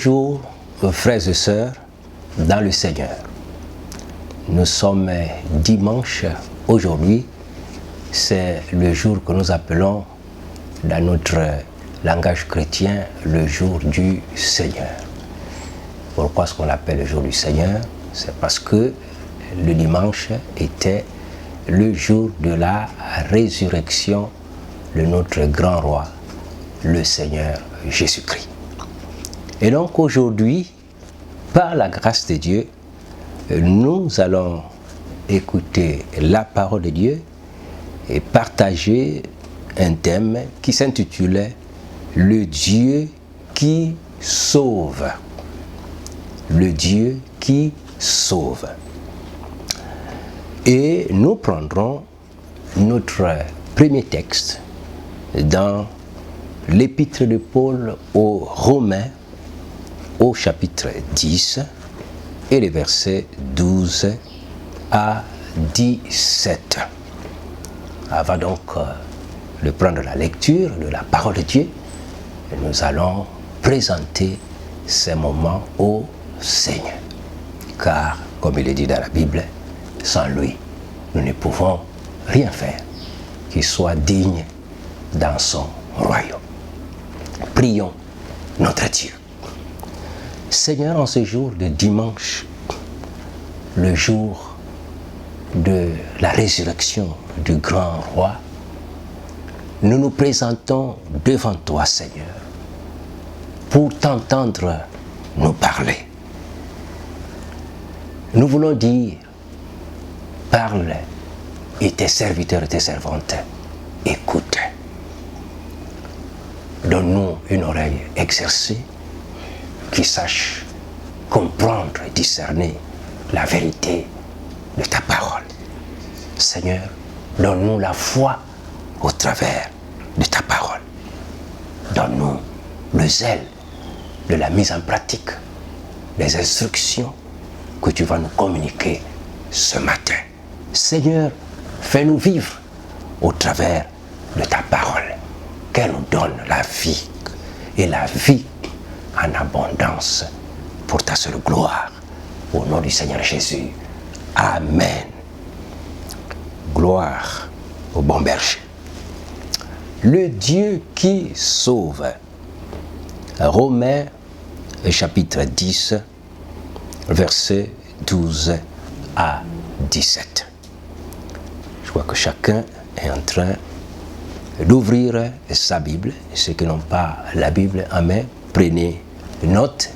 Bonjour, frères et sœurs, dans le Seigneur. Nous sommes dimanche aujourd'hui. C'est le jour que nous appelons, dans notre langage chrétien, le jour du Seigneur. Pourquoi est-ce qu'on l'appelle le jour du Seigneur? C'est parce que le dimanche était le jour de la résurrection de notre grand roi, le Seigneur Jésus-Christ. Et donc aujourd'hui, par la grâce de Dieu, nous allons écouter la parole de Dieu et partager un thème qui s'intitule « Le Dieu qui sauve ». Le Dieu qui sauve. Et nous prendrons notre premier texte dans l'épître de Paul aux Romains, au chapitre 10 et les versets 12 à 17. Avant donc de prendre la lecture de la parole de Dieu, nous allons présenter ces moments au Seigneur. Car, comme il est dit dans la Bible, sans lui, nous ne pouvons rien faire qui soit digne dans son royaume. Prions notre Dieu. Seigneur, en ce jour de dimanche, le jour de la résurrection du grand roi, nous nous présentons devant toi, Seigneur, pour t'entendre nous parler. Nous voulons dire, parle, et tes serviteurs et tes servantes écoutent. Donne-nous une oreille exercée qui sache comprendre et discerner la vérité de ta parole. Seigneur, donne-nous la foi au travers de ta parole. Donne-nous le zèle de la mise en pratique des instructions que tu vas nous communiquer ce matin. Seigneur, fais-nous vivre au travers de ta parole, qu'elle nous donne la vie et la vie en abondance pour ta seule gloire. Au nom du Seigneur Jésus. Amen. Gloire au bon berger. Le Dieu qui sauve. Romains chapitre 10, versets 12 à 17. Je crois que chacun est en train d'ouvrir sa Bible. Ceux qui n'ont pas la Bible en main, prenez note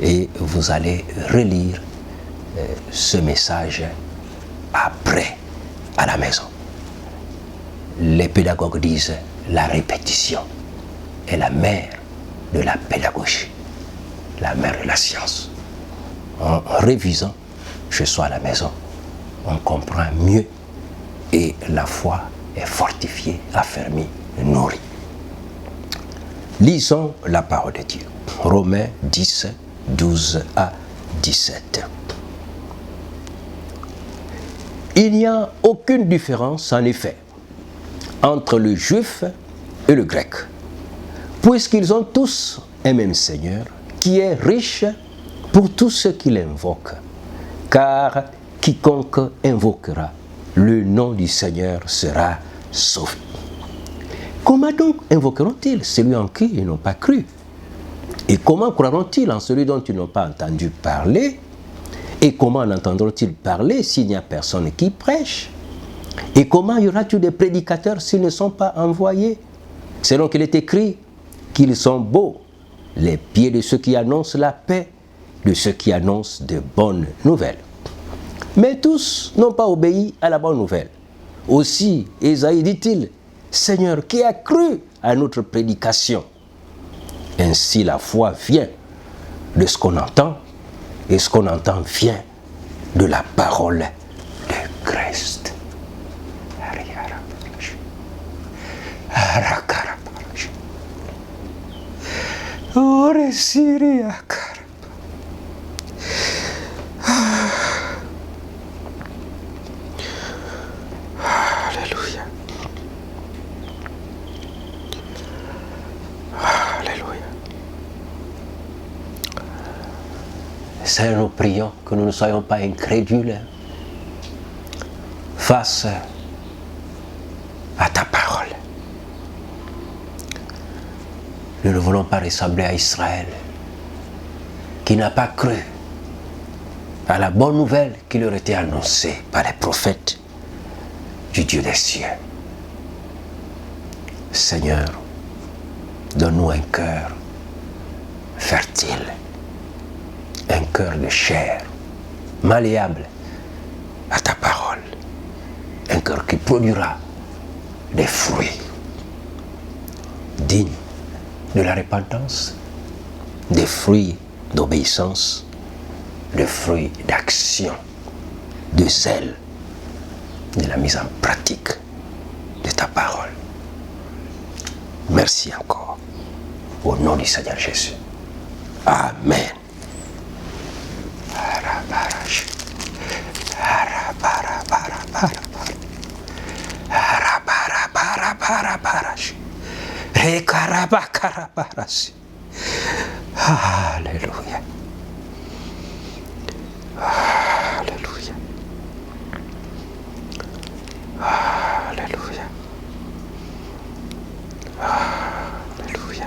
et vous allez relire ce message après à la maison. Les pédagogues disent la répétition est la mère de la pédagogie, la mère de la science. En révisant chez soi à la maison, on comprend mieux et la foi est fortifiée, affermie, nourrie. Lisons la parole de Dieu. Romains 10, 12 à 17. Il n'y a aucune différence, en effet, entre le juif et le grec, puisqu'ils ont tous un même Seigneur, qui est riche pour tous ceux qui l'invoquent, car quiconque invoquera le nom du Seigneur sera sauvé. Comment donc invoqueront-ils celui en qui ils n'ont pas cru? Et comment croiront-ils en celui dont ils n'ont pas entendu parler? Et comment en entendront-ils parler s'il n'y a personne qui prêche? Et comment y aura-t-il des prédicateurs s'ils ne sont pas envoyés? C'est donc qu'il est écrit qu'ils sont beaux, les pieds de ceux qui annoncent la paix, de ceux qui annoncent de bonnes nouvelles. Mais tous n'ont pas obéi à la bonne nouvelle. Aussi, Ésaïe dit-il, Seigneur, qui a cru à notre prédication? Ainsi la foi vient de ce qu'on entend, et ce qu'on entend vient de la parole de Christ. Alléluia. Alléluia. Seigneur, nous prions que nous ne soyons pas incrédules face à ta parole. Nous ne voulons pas ressembler à Israël, qui n'a pas cru à la bonne nouvelle qui leur était annoncée par les prophètes du Dieu des cieux. Seigneur, donne-nous un cœur fertile, un cœur de chair, malléable à ta parole, un cœur qui produira des fruits dignes de la repentance, des fruits d'obéissance, des fruits d'action, de zèle, de la mise en pratique de ta parole. Merci encore. Au nom du Seigneur Jésus. Amen. Alléluia. Alléluia. Alléluia. Alléluia.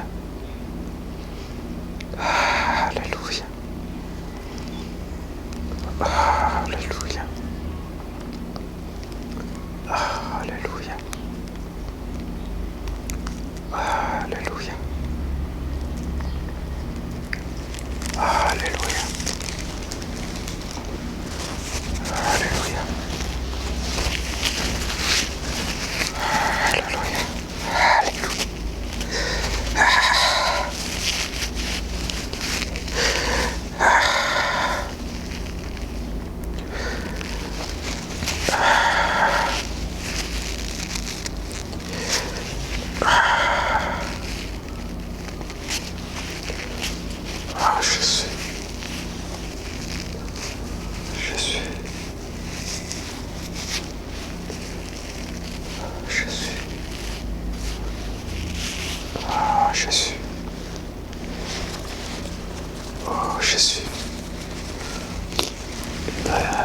Alléluia. Alléluia. Alléluia. Alléluia. Alléluia. Alléluia. Alléluia. Jésus. Oh Jésus. Alléluia.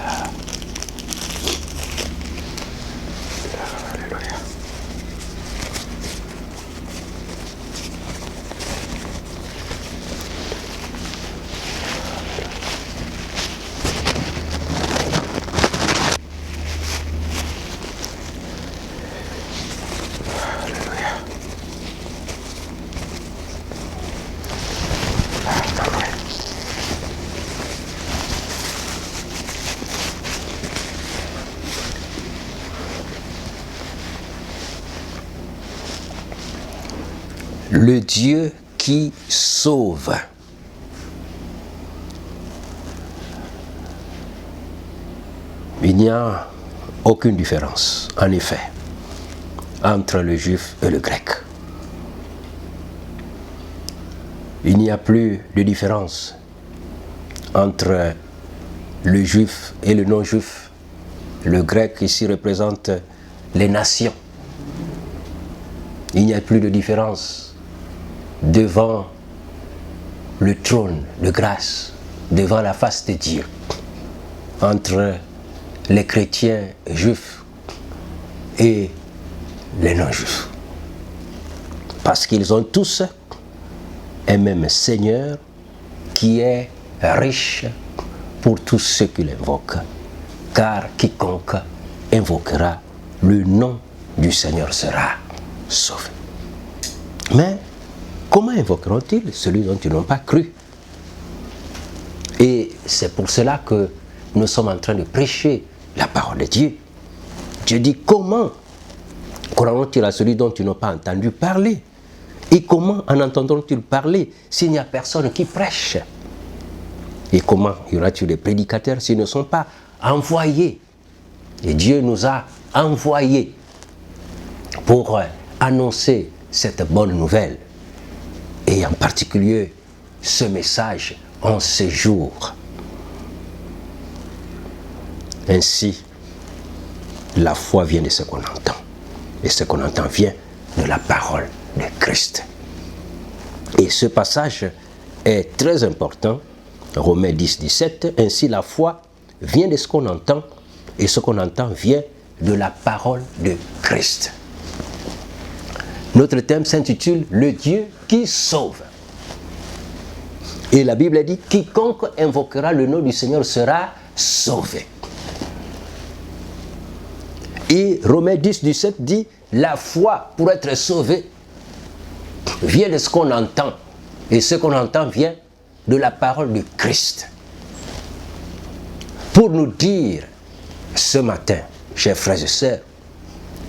Le Dieu qui sauve. Il n'y a aucune différence, en effet, entre le juif et le grec. Il n'y a plus de différence entre le juif et le non-juif. Le grec ici représente les nations. Il n'y a plus de différence devant le trône de grâce, devant la face de Dieu, entre les chrétiens juifs et les non-juifs. Parce qu'ils ont tous un même Seigneur qui est riche pour tous ceux qui l'invoquent, car quiconque invoquera le nom du Seigneur sera sauvé. Mais comment invoqueront-ils celui dont ils n'ont pas cru? Et c'est pour cela que nous sommes en train de prêcher la parole de Dieu. Dieu dit, comment croiront-ils à celui dont ils n'ont pas entendu parler? Et comment en entendront-ils parler s'il n'y a personne qui prêche? Et comment y aura-t-il des prédicateurs s'ils ne sont pas envoyés? Et Dieu nous a envoyés pour annoncer cette bonne nouvelle. Et en particulier, ce message en ce jour. Ainsi, la foi vient de ce qu'on entend. Et ce qu'on entend vient de la parole de Christ. Et ce passage est très important Romains 10, 17, ainsi la foi vient de ce qu'on entend, et ce qu'on entend vient de la parole de Christ. Notre thème s'intitule « Le Dieu qui sauve ». Et la Bible dit « Quiconque invoquera le nom du Seigneur sera sauvé ». Et Romains 10, 17 dit « La foi, pour être sauvé, vient de ce qu'on entend. Et ce qu'on entend vient de la parole de Christ. » Pour nous dire ce matin, chers frères et sœurs,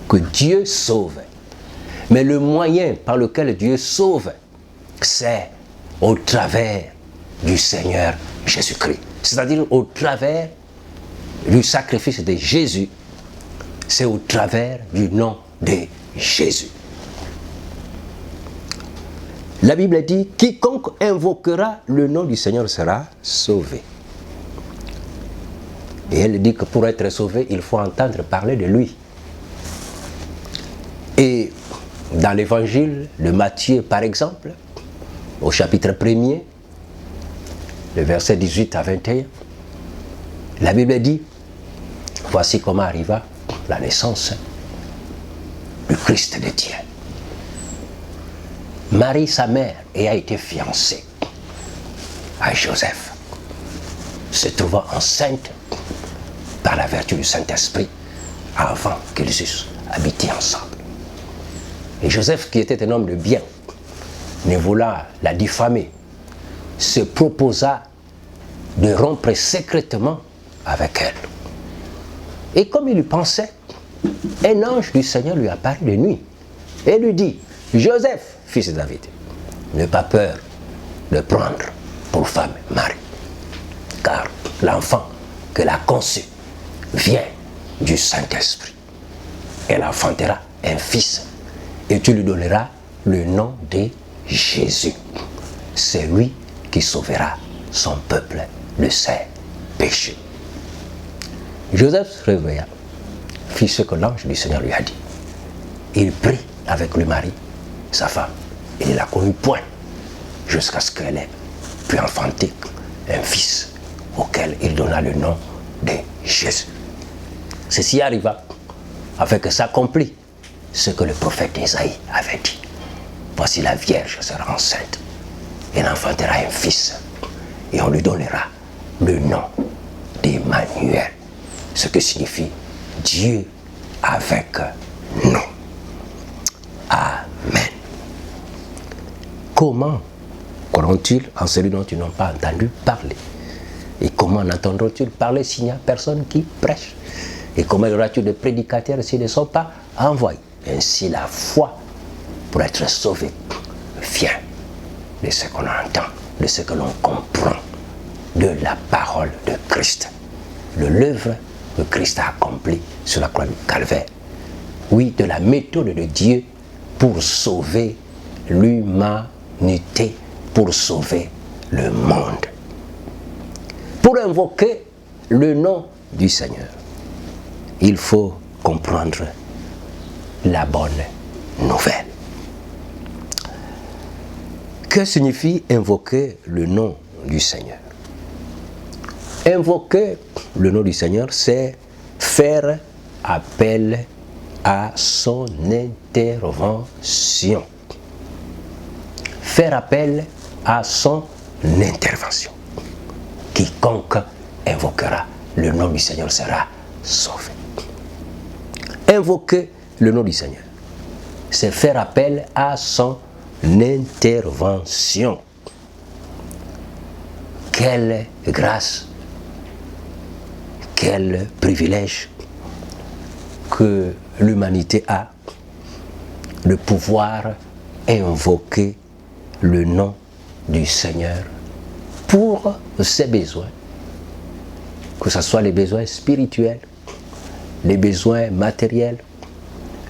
que Dieu sauve. Mais le moyen par lequel Dieu sauve, c'est au travers du Seigneur Jésus-Christ. C'est-à-dire au travers du sacrifice de Jésus. C'est au travers du nom de Jésus. La Bible dit « Quiconque invoquera le nom du Seigneur sera sauvé ». Et elle dit que pour être sauvé, il faut entendre parler de lui. Et dans l'évangile de Matthieu, par exemple, au chapitre 1er, le verset 18 à 21, la Bible dit « Voici comment arriva la naissance du Christ de Dieu. Marie, sa mère, ayant été fiancée à Joseph, se trouvant enceinte par la vertu du Saint-Esprit avant qu'ils eussent habité ensemble. Et Joseph, qui était un homme de bien, ne voulant la diffamer, se proposa de rompre secrètement avec elle. Et comme il y pensait, un ange du Seigneur lui apparut de nuit et lui dit « Joseph, fils de David, n'aie pas peur de prendre pour femme Marie, car l'enfant qu'elle a conçu vient du Saint-Esprit. Elle enfantera un fils et tu lui donneras le nom de Jésus. C'est lui qui sauvera son peuple de ses péchés. » Joseph se réveilla, fit ce que l'ange du Seigneur lui a dit. Il prit avec lui Marie, sa femme, et il ne la connut point jusqu'à ce qu'elle ait pu enfanter un fils auquel il donna le nom de Jésus. Ceci arriva afin que s'accomplisse ce que le prophète Isaïe avait dit. Voici la Vierge sera enceinte, elle enfantera un fils et on lui donnera le nom d'Emmanuel, ce qui signifie Dieu avec nous. Amen. Comment croiront-ils en celui dont ils n'ont pas entendu parler? Et comment entendront-ils parler s'il n'y a personne qui prêche? Et comment y aura-t-il de prédicateurs s'ils ne sont pas envoyés? Ainsi la foi, pour être sauvé, vient de ce qu'on entend, de ce que l'on comprend, de la parole de Christ, de l'œuvre que Christ a accomplie sur la croix du Calvaire. Oui, de la méthode de Dieu pour sauver l'humanité, pour sauver le monde. Pour invoquer le nom du Seigneur, il faut comprendre la bonne nouvelle. Que signifie invoquer le nom du Seigneur? Invoquer le nom du Seigneur, c'est faire appel à son intervention. Faire appel à son intervention. Quiconque invoquera le nom du Seigneur sera sauvé. Invoquer le nom du Seigneur, c'est faire appel à son intervention. Quelle grâce, quel privilège que l'humanité a de pouvoir invoquer le nom du Seigneur pour ses besoins, que ce soit les besoins spirituels, les besoins matériels,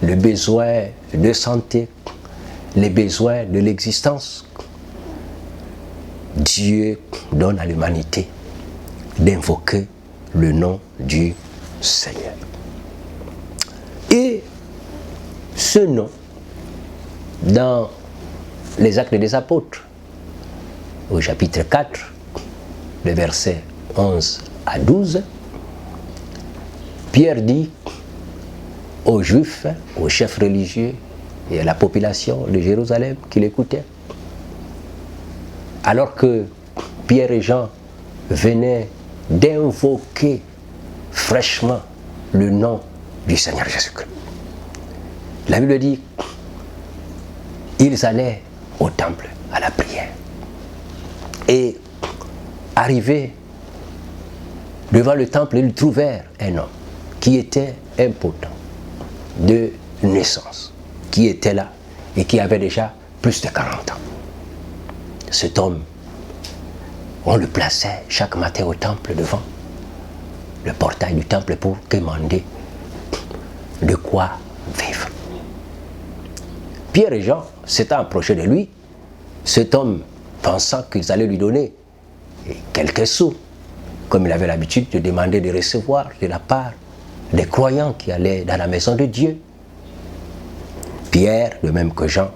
les besoins de santé, les besoins de l'existence. Dieu donne à l'humanité d'invoquer le nom du Seigneur. Et ce nom, dans les Actes des Apôtres, au chapitre 4, les versets 11 à 12, Pierre dit aux Juifs, aux chefs religieux et à la population de Jérusalem qui l'écoutaient, alors que Pierre et Jean venaient d'invoquer fraîchement le nom du Seigneur Jésus-Christ. La Bible dit, ils allaient au temple à la prière. Et arrivés devant le temple, ils trouvèrent un homme qui était impotent de naissance, qui était là et qui avait déjà plus de 40 ans. Cet homme, on le plaçait chaque matin au temple devant le portail du temple pour demander de quoi vivre. Pierre et Jean s'étant approchés de lui, cet homme, pensant qu'ils allaient lui donner quelques sous, comme il avait l'habitude de demander de recevoir de la part des croyants qui allaient dans la maison de Dieu, Pierre, de même que Jean,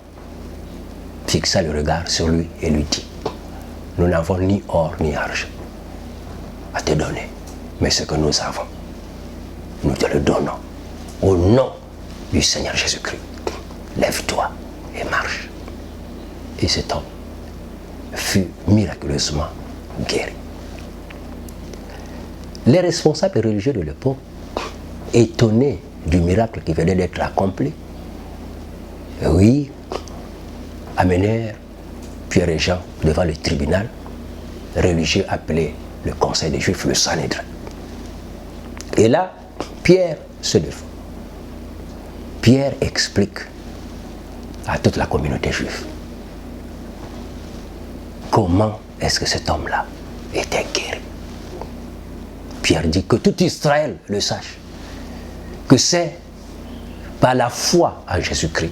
fixa le regard sur lui et lui dit, « Nous n'avons ni or ni argent à te donner, mais ce que nous avons, nous te le donnons au nom du Seigneur Jésus-Christ. Lève-toi et marche. » Et cet homme fut miraculeusement guéri. Les responsables religieux de l'époque, étonnés du miracle qui venait d'être accompli, oui, amenèrent Pierre et Jean devant le tribunal religieux appelé le Conseil des Juifs, le Sanhédrin. Et là, Pierre se défend. Pierre explique à toute la communauté juive comment est-ce que cet homme-là était guéri. Pierre dit que tout Israël le sache, que c'est par la foi en Jésus-Christ,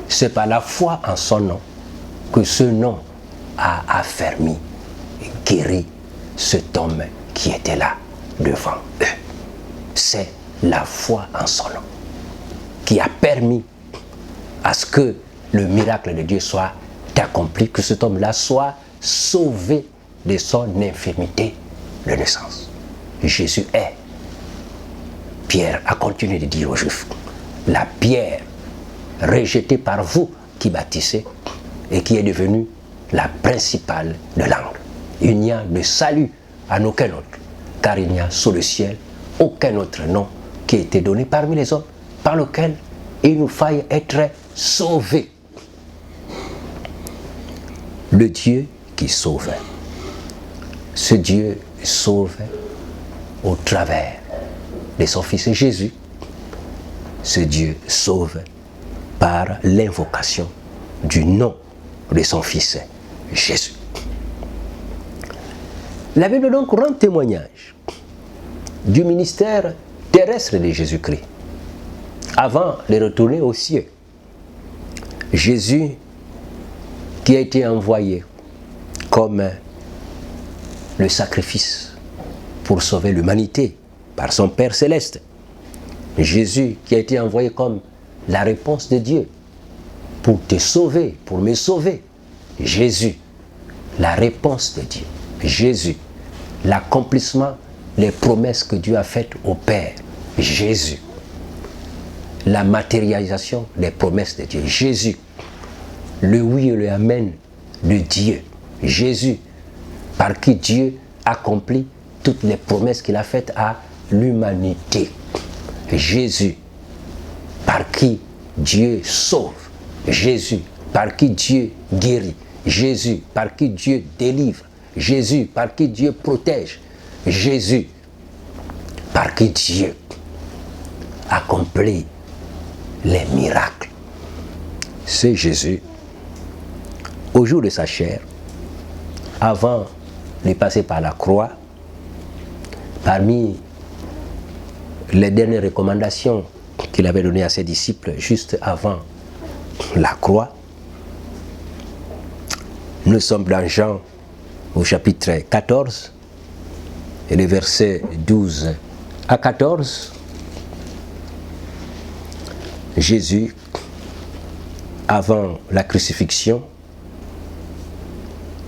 c'est par la foi en son nom que ce nom a affermi et guéri cet homme qui était là devant eux. C'est la foi en son nom qui a permis à ce que le miracle de Dieu soit accompli, que cet homme-là soit sauvé de son infirmité de naissance. Jésus est, Pierre a continué de dire aux Juifs, la pierre rejetée par vous qui bâtissez et qui est devenue la principale de l'angle. Il n'y a de salut en aucun autre, car il n'y a sous le ciel aucun autre nom qui a été donné parmi les hommes par lequel il nous faille être sauvés. Le Dieu qui sauve, ce Dieu sauve au travers de son Fils Jésus. Ce Dieu sauve par l'invocation du nom de son Fils Jésus. La Bible donc rend témoignage du ministère terrestre de Jésus-Christ avant de retourner aux cieux. Jésus qui a été envoyé comme le sacrifice pour sauver l'humanité par son Père céleste. Jésus qui a été envoyé comme la réponse de Dieu pour te sauver, pour me sauver. Jésus, la réponse de Dieu. Jésus, l'accomplissement des promesses que Dieu a faites au Père. Jésus, la matérialisation des promesses de Dieu. Jésus, le oui et le amen de Dieu. Jésus, par qui Dieu accomplit toutes les promesses qu'il a faites à l'humanité. Jésus, par qui Dieu sauve. Jésus, par qui Dieu guérit. Jésus, par qui Dieu délivre. Jésus, par qui Dieu protège. Jésus, par qui Dieu accomplit les miracles. C'est Jésus, au jour de sa chair, avant de passer par la croix, parmi les dernières recommandations qu'il avait données à ses disciples juste avant la croix, nous sommes dans Jean au chapitre 14 et les versets 12 à 14. Jésus, avant la crucifixion,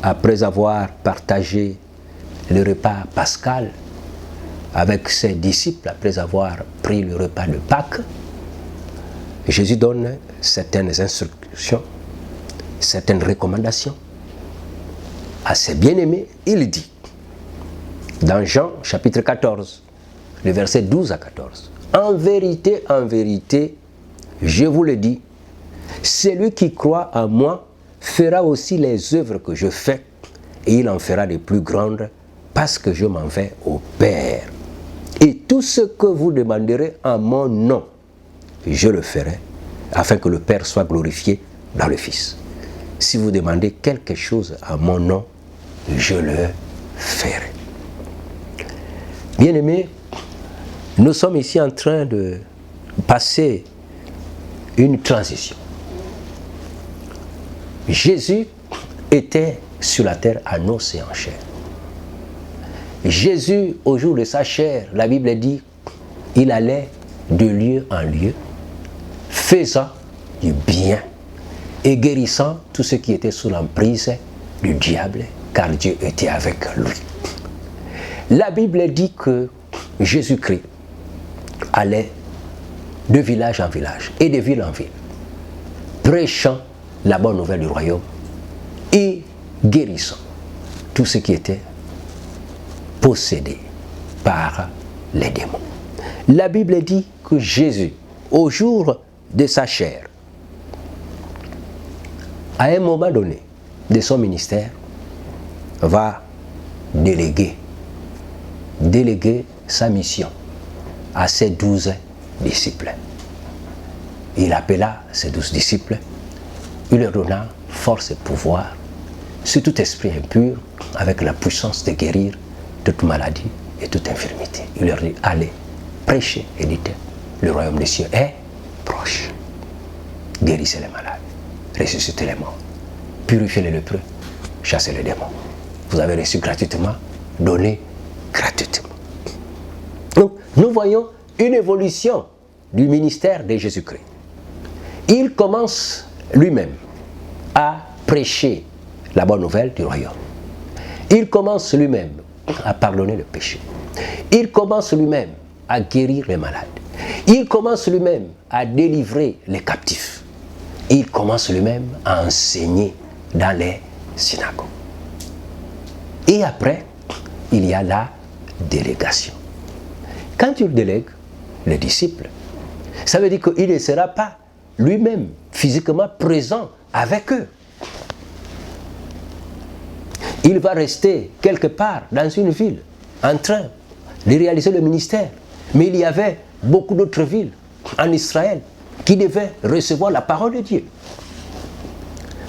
après avoir partagé le repas pascal avec ses disciples après avoir pris le repas de Pâques, Jésus donne certaines instructions, certaines recommandations à ses bien-aimés. Il dit, dans Jean chapitre 14, le verset 12 à 14, « En vérité, je vous le dis, celui qui croit en moi fera aussi les œuvres que je fais, et il en fera de plus grandes, parce que je m'en vais au Père. Et tout ce que vous demanderez en mon nom, je le ferai, afin que le Père soit glorifié dans le Fils. Si vous demandez quelque chose en mon nom, je le ferai. » Bien-aimés, nous sommes ici en train de passer une transition. Jésus était sur la terre en os et en chair. Jésus, au jour de sa chair, la Bible dit, il allait de lieu en lieu, faisant du bien et guérissant tout ce qui était sous l'emprise du diable, car Dieu était avec lui. La Bible dit que Jésus-Christ allait de village en village et de ville en ville, prêchant la bonne nouvelle du royaume et guérissant tout ce qui était possédé par les démons. La Bible dit que Jésus, au jour de sa chair, à un moment donné de son ministère, va déléguer sa mission à ses 12 disciples. Il appela ses 12 disciples, il leur donna force et pouvoir sur tout esprit impur, avec la puissance de guérir toute maladie et toute infirmité. Il leur dit, allez, prêchez et dites, le royaume des cieux est proche. Guérissez les malades, ressuscitez les morts, purifiez les lépreux, chassez les démons. Vous avez reçu gratuitement, donnez gratuitement. Donc, nous voyons une évolution du ministère de Jésus-Christ. Il commence lui-même à prêcher la bonne nouvelle du royaume. Il commence lui-même à pardonner le péché. Il commence lui-même à guérir les malades. Il commence lui-même à délivrer les captifs. Il commence lui-même à enseigner dans les synagogues. Et après, il y a la délégation. Quand il délègue les disciples, ça veut dire qu'il ne sera pas lui-même physiquement présent avec eux. Il va rester quelque part dans une ville en train de réaliser le ministère. Mais il y avait beaucoup d'autres villes en Israël qui devaient recevoir la parole de Dieu.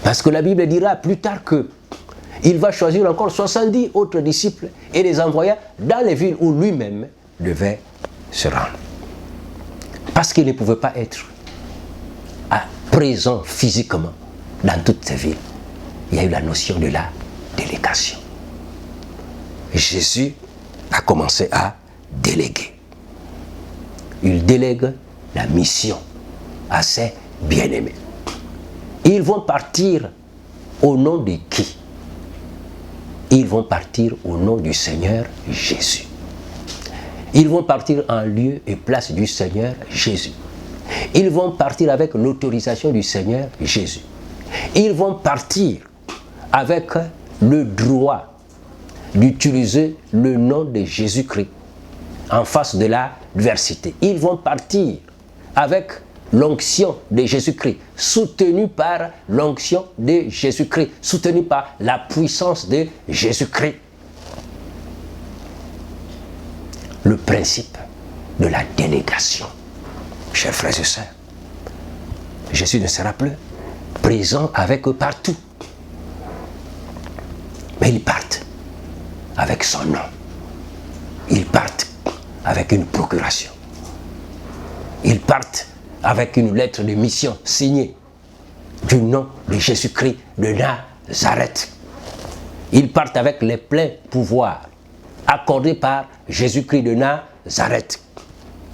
Parce que la Bible dira plus tard qu'il va choisir encore 70 autres disciples et les envoyer dans les villes où lui-même devait se rendre. Parce qu'il ne pouvait pas être présent physiquement dans toutes ces villes. Il y a eu la notion de la délégation. Jésus a commencé à déléguer. Il délègue la mission à ses bien-aimés. Ils vont partir au nom de qui? Ils vont partir au nom du Seigneur Jésus. Ils vont partir en lieu et place du Seigneur Jésus. Ils vont partir avec l'autorisation du Seigneur Jésus. Ils vont partir avec le droit d'utiliser le nom de Jésus-Christ en face de l'adversité. Ils vont partir avec l'onction de Jésus-Christ, soutenu par l'onction de Jésus-Christ, soutenu par la puissance de Jésus-Christ. Le principe de la délégation. Chers frères et sœurs, Jésus ne sera plus présent avec eux partout. Mais ils partent avec son nom. Ils partent avec une procuration. Ils partent avec une lettre de mission signée du nom de Jésus-Christ de Nazareth. Ils partent avec les pleins pouvoirs accordés par Jésus-Christ de Nazareth.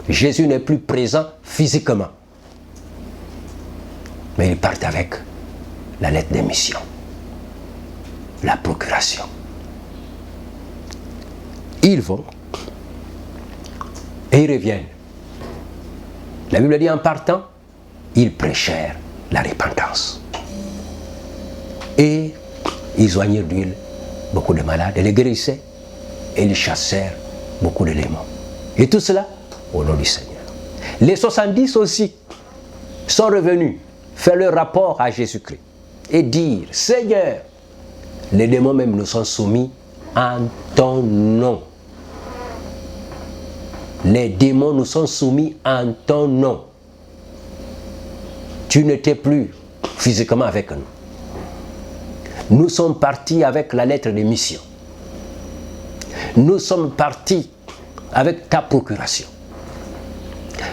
Jésus n'est plus présent physiquement. Mais ils partent avec la lettre de mission, la procuration. ils vont et ils reviennent. La Bible dit en partant, ils prêchèrent la repentance. Et ils joignirent d'huile beaucoup de malades et les guérissaient et ils chassèrent beaucoup de démons. Et tout cela au nom du Seigneur. Les 70 aussi sont revenus faire leur rapport à Jésus-Christ et dire, Seigneur, les démons même nous sont soumis en ton nom. Les démons nous sont soumis en ton nom. Tu n'étais plus physiquement avec nous. Nous sommes partis avec la lettre de mission. Nous sommes partis avec ta procuration.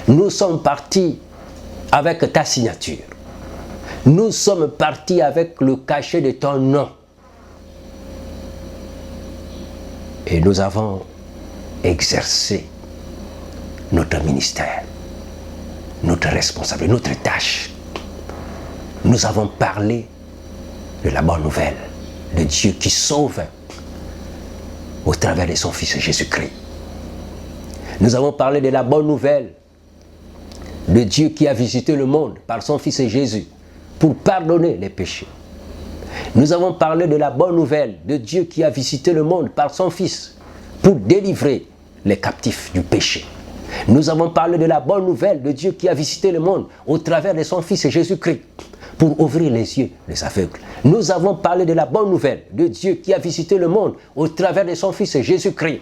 Nous sommes partis avec ta signature. Nous sommes partis avec le cachet de ton nom. Et nous avons exercé notre ministère, notre responsabilité, notre tâche. Nous avons parlé de la bonne nouvelle de Dieu qui sauve au travers de son Fils Jésus-Christ. Nous avons parlé de la bonne nouvelle de Dieu qui a visité le monde par son Fils Jésus pour pardonner les péchés. Nous avons parlé de la bonne nouvelle de Dieu qui a visité le monde par son Fils pour délivrer les captifs du péché. Nous avons parlé de la bonne nouvelle de Dieu qui a visité le monde au travers de son Fils Jésus-Christ pour ouvrir les yeux des aveugles. Nous avons parlé de la bonne nouvelle de Dieu qui a visité le monde au travers de son Fils Jésus-Christ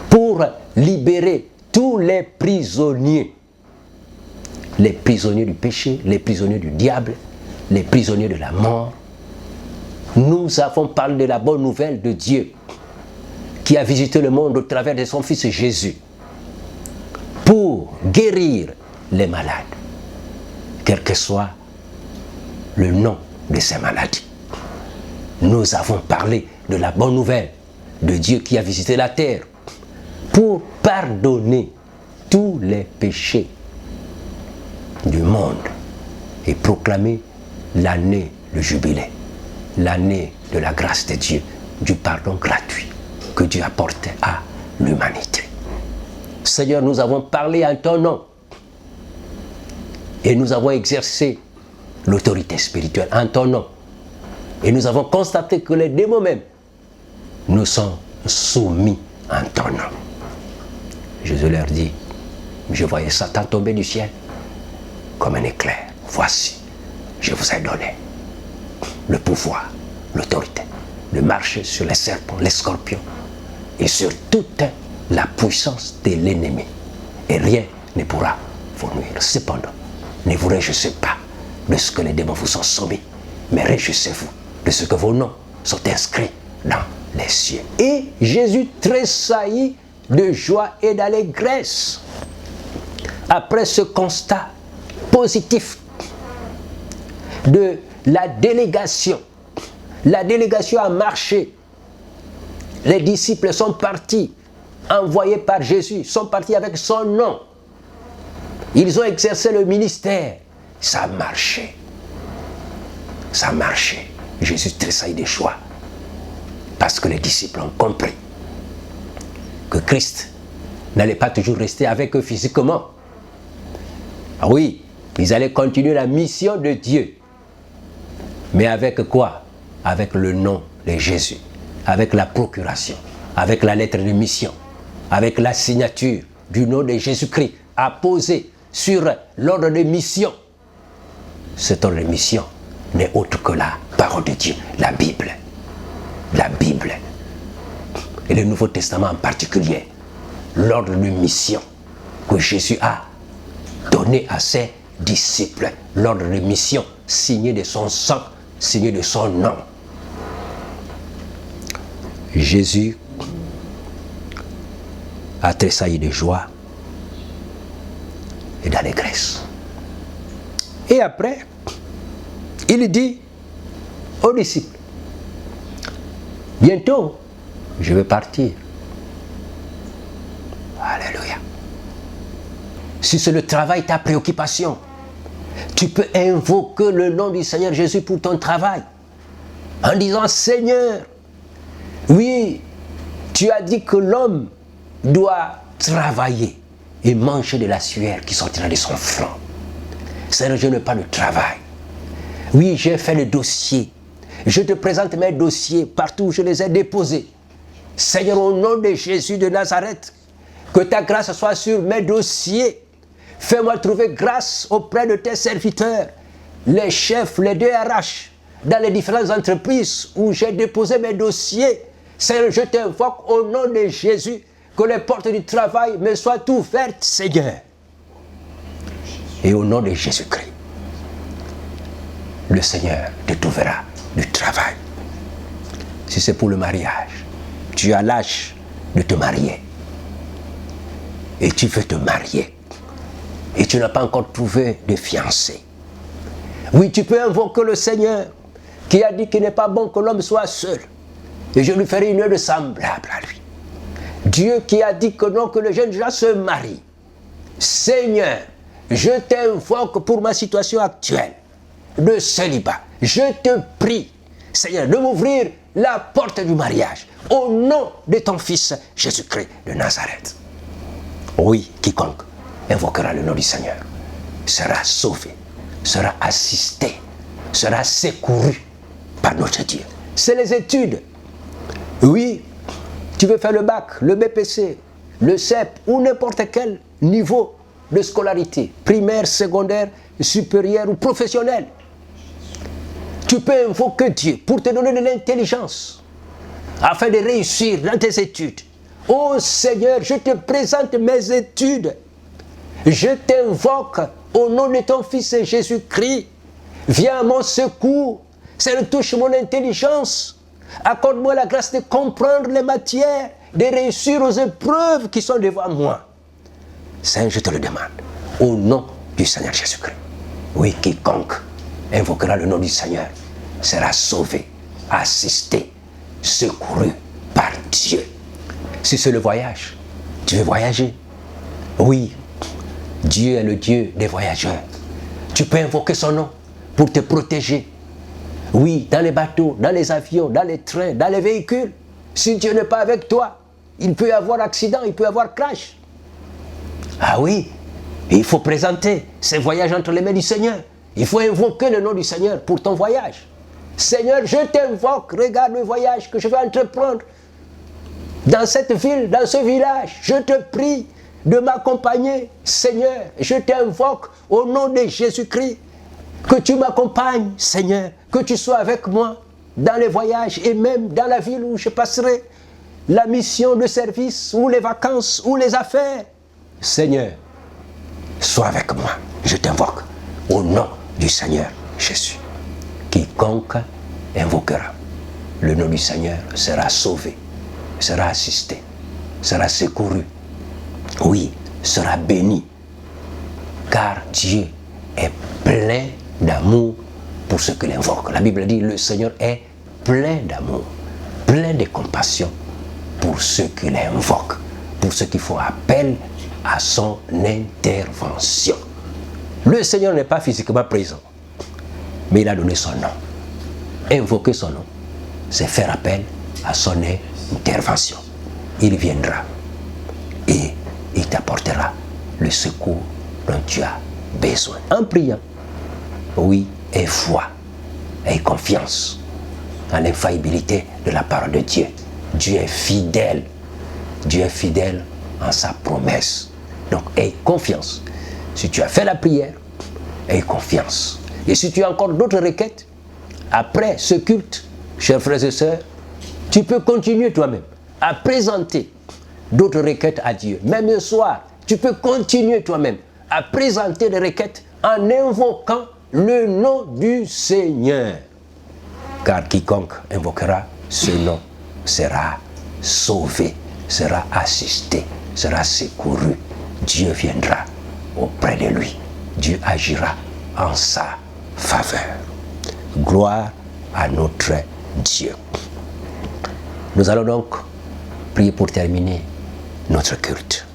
pour libérer tous les prisonniers du péché, les prisonniers du diable, les prisonniers de la mort. Nous avons parlé de la bonne nouvelle de Dieu qui a visité le monde au travers de son Fils Jésus pour guérir les malades, quel que soit le nom de ces maladies. Nous avons parlé de la bonne nouvelle de Dieu qui a visité la terre pour pardonner tous les péchés du monde et proclamer l'année de jubilé, l'année de la grâce de Dieu, du pardon gratuit que Dieu apporte à l'humanité. Seigneur, nous avons parlé en ton nom et nous avons exercé l'autorité spirituelle en ton nom. Et nous avons constaté que les démons même nous sont soumis en ton nom. Jésus leur dit, je voyais Satan tomber du ciel comme un éclair. Voici, je vous ai donné le pouvoir, l'autorité de marcher sur les serpents, les scorpions et sur toute la puissance de l'ennemi. Et rien ne pourra vous nuire. Cependant, ne vous réjouissez pas de ce que les démons vous sont soumis, mais réjouissez-vous de ce que vos noms sont inscrits dans les cieux. Et Jésus tressaillit de joie et d'allégresse après ce constat positif de la délégation. La délégation a marché. Les disciples sont partis, envoyés par Jésus, sont partis avec son nom. Ils ont exercé le ministère. Ça a marché. Ça a marché. Jésus tressaillit de joie parce que les disciples ont compris que Christ n'allait pas toujours rester avec eux physiquement. Ah oui, ils allaient continuer la mission de Dieu. Mais avec quoi? Avec le nom de Jésus, avec la procuration, avec la lettre de mission, avec la signature du nom de Jésus-Christ apposée sur l'ordre de mission. Cet ordre de mission n'est autre que la parole de Dieu, la Bible. La Bible. Et le Nouveau Testament en particulier. L'ordre de mission que Jésus a donné à ses disciples. L'ordre de mission signé de son sang, signé de son nom. Jésus a tressailli de joie et d'allégresse. Et après, il dit aux disciples, bientôt, je vais partir. Alléluia. Si c'est le travail, ta préoccupation, tu peux invoquer le nom du Seigneur Jésus pour ton travail. En disant, Seigneur, oui, Tu as dit que l'homme doit travailler et manger de la sueur qui sortira de son front. Seigneur, je n'ai pas de travail. Oui, j'ai fait le dossier. Je te présente mes dossiers partout où je les ai déposés. Seigneur, au nom de Jésus de Nazareth, que ta grâce soit sur mes dossiers. Fais-moi trouver grâce auprès de tes serviteurs, les chefs, les DRH, dans les différentes entreprises où j'ai déposé mes dossiers. Seigneur, je t'invoque au nom de Jésus, que les portes du travail me soient ouvertes, Seigneur. Et au nom de Jésus-Christ, le Seigneur te trouvera du travail. Si c'est pour le mariage, tu as l'âge de te marier. Et tu veux te marier. Et tu n'as pas encore trouvé de fiancé. Oui, tu peux invoquer le Seigneur qui a dit qu'il n'est pas bon que l'homme soit seul. Et je lui ferai une œuvre semblable à lui. Dieu qui a dit que non, que le jeune gens se marie. Seigneur, je t'invoque pour ma situation actuelle de célibat. Je te prie, Seigneur, de m'ouvrir la porte du mariage au nom de ton Fils Jésus-Christ de Nazareth. Oui, quiconque invoquera le nom du Seigneur sera sauvé, sera assisté, sera secouru par notre Dieu. C'est les études. Oui, tu veux faire le bac, le BPC, le CEP ou n'importe quel niveau de scolarité, primaire, secondaire, supérieur ou professionnel. Tu peux invoquer Dieu pour te donner de l'intelligence afin de réussir dans tes études. Oh Seigneur, je te présente mes études. Je t'invoque au nom de ton Fils Jésus-Christ. Viens à mon secours. Seigneur, touche mon intelligence. Accorde-moi la grâce de comprendre les matières, de réussir aux épreuves qui sont devant moi. Seigneur, je te le demande, au nom du Seigneur Jésus-Christ. Oui, quiconque invoquera le nom du Seigneur sera sauvé, assisté, secouru par Dieu. Si c'est le voyage, tu veux voyager. Oui, Dieu est le Dieu des voyageurs. Tu peux invoquer son nom pour te protéger. Oui, dans les bateaux, dans les avions, dans les trains, dans les véhicules. Si Dieu n'est pas avec toi, il peut y avoir accident, il peut y avoir crash. Ah oui, il faut présenter ces voyages entre les mains du Seigneur. Il faut invoquer le nom du Seigneur pour ton voyage. Seigneur, je t'invoque, regarde le voyage que je vais entreprendre dans cette ville, dans ce village. Je te prie de m'accompagner, Seigneur. Je t'invoque au nom de Jésus-Christ. Que tu m'accompagnes, Seigneur. Que tu sois avec moi dans les voyages et même dans la ville où je passerai la mission de service ou les vacances ou les affaires. Seigneur, sois avec moi. Je t'invoque au nom du Seigneur Jésus. Quiconque invoquera le nom du Seigneur sera sauvé, sera assisté, sera secouru. Oui, sera béni. Car Dieu est plein d'amour pour ceux qui l'invoquent. La Bible dit, le Seigneur est plein d'amour, plein de compassion pour ceux qui l'invoquent, pour ceux qui font appel à son intervention. Le Seigneur n'est pas physiquement présent, mais il a donné son nom. Invoquer son nom, c'est faire appel à son intervention. Il viendra et il t'apportera le secours dont tu as besoin. En priant, oui, et foi, et confiance en l'infaillibilité de la parole de Dieu. Dieu est fidèle. Dieu est fidèle en sa promesse. Donc, aie confiance. Si tu as fait la prière, aie confiance. Et si tu as encore d'autres requêtes, après ce culte, chers frères et sœurs, tu peux continuer toi-même à présenter d'autres requêtes à Dieu. Même le soir, tu peux continuer toi-même à présenter des requêtes en invoquant le nom du Seigneur. Car quiconque invoquera ce nom sera sauvé, sera assisté, sera secouru. Dieu viendra auprès de lui. Dieu agira en sa faveur. Gloire à notre Dieu. Nous allons donc prier pour terminer notre culte.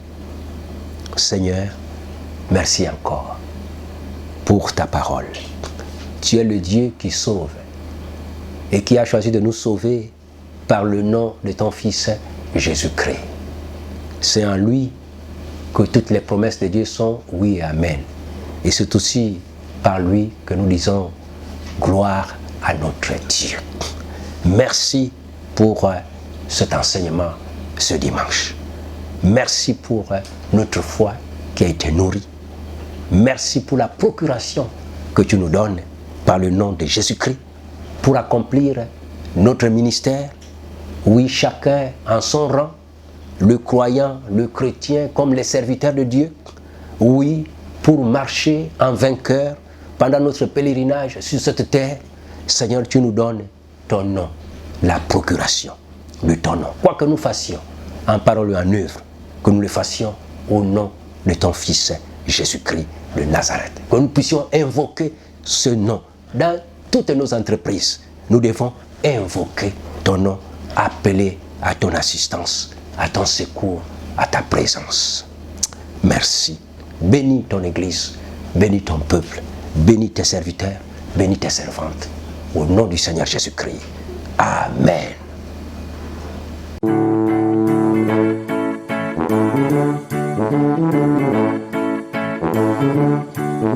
Seigneur, merci encore pour ta parole. Tu es le Dieu qui sauve et qui a choisi de nous sauver par le nom de ton Fils Jésus-Christ. C'est en lui que toutes les promesses de Dieu sont oui et amen. Et c'est aussi par lui que nous disons gloire à notre Dieu. Merci pour cet enseignement ce dimanche. Merci pour notre foi qui a été nourrie. Merci pour la procuration que tu nous donnes par le nom de Jésus-Christ pour accomplir notre ministère. Oui, chacun en son rang, le croyant, le chrétien comme les serviteurs de Dieu. Oui, pour marcher en vainqueur pendant notre pèlerinage sur cette terre. Seigneur, tu nous donnes ton nom, la procuration de ton nom. Quoi que nous fassions, en parole ou en œuvre, que nous le fassions au nom de ton Fils Jésus-Christ de Nazareth. Que nous puissions invoquer ce nom dans toutes nos entreprises. Nous devons invoquer ton nom, appeler à ton assistance, à ton secours, à ta présence. Merci. Bénis ton Église, bénis ton peuple, bénis tes serviteurs, bénis tes servantes. Au nom du Seigneur Jésus-Christ. Amen.